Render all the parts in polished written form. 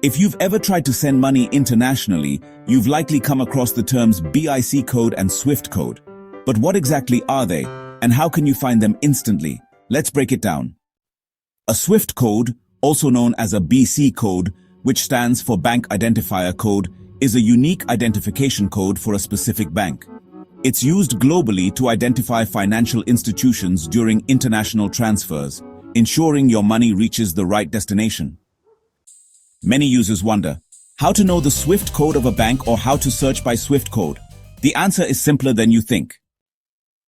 If you've ever tried to send money internationally, you've likely come across the terms BIC code and SWIFT code. But what exactly are they, and how can you find them instantly? Let's break it down. A SWIFT code, also known as a BC code, which stands for Bank Identifier Code, is a unique identification code for a specific bank. It's used globally to identify financial institutions during international transfers, ensuring your money reaches the right destination. Many users wonder, how to know the SWIFT code of a bank or how to search by SWIFT code? The answer is simpler than you think.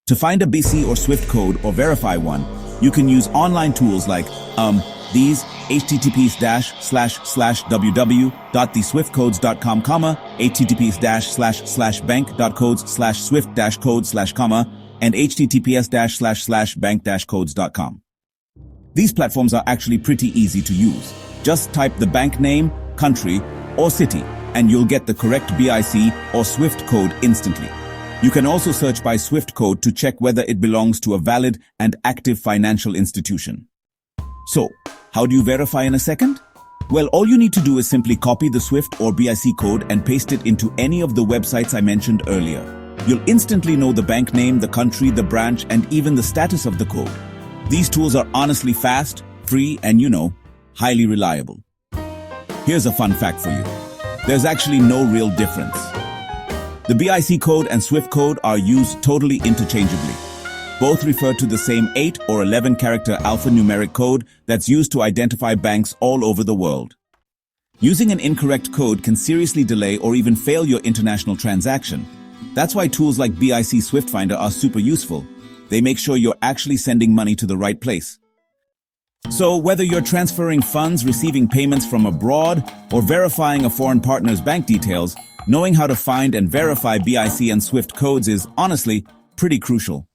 To find a BC or SWIFT code or verify one, you can use online tools like these https://www.theswiftcodes.com, https://bank.codes/swift-codes/, and https://bank-codes.com. These platforms are actually pretty easy to use. Just type the bank name, country, or city, and you'll get the correct BIC or SWIFT code instantly. You can also search by SWIFT code to check whether it belongs to a valid and active financial institution. So, how do you verify in a second? Well, all you need to do is simply copy the SWIFT or BIC code and paste it into any of the websites I mentioned earlier. You'll instantly know the bank name, the country, the branch, and even the status of the code. These tools are honestly fast, free, and highly reliable. Here's a fun fact for you. There's actually no real difference. The BIC code and SWIFT code are used totally interchangeably. Both refer to the same 8 or 11-character alphanumeric code that's used to identify banks all over the world. Using an incorrect code can seriously delay or even fail your international transaction. That's why tools like BIC SWIFT Finder are super useful. They make sure you're actually sending money to the right place. So whether you're transferring funds, receiving payments from abroad, or verifying a foreign partner's bank details, knowing how to find and verify BIC and SWIFT codes is honestly pretty crucial.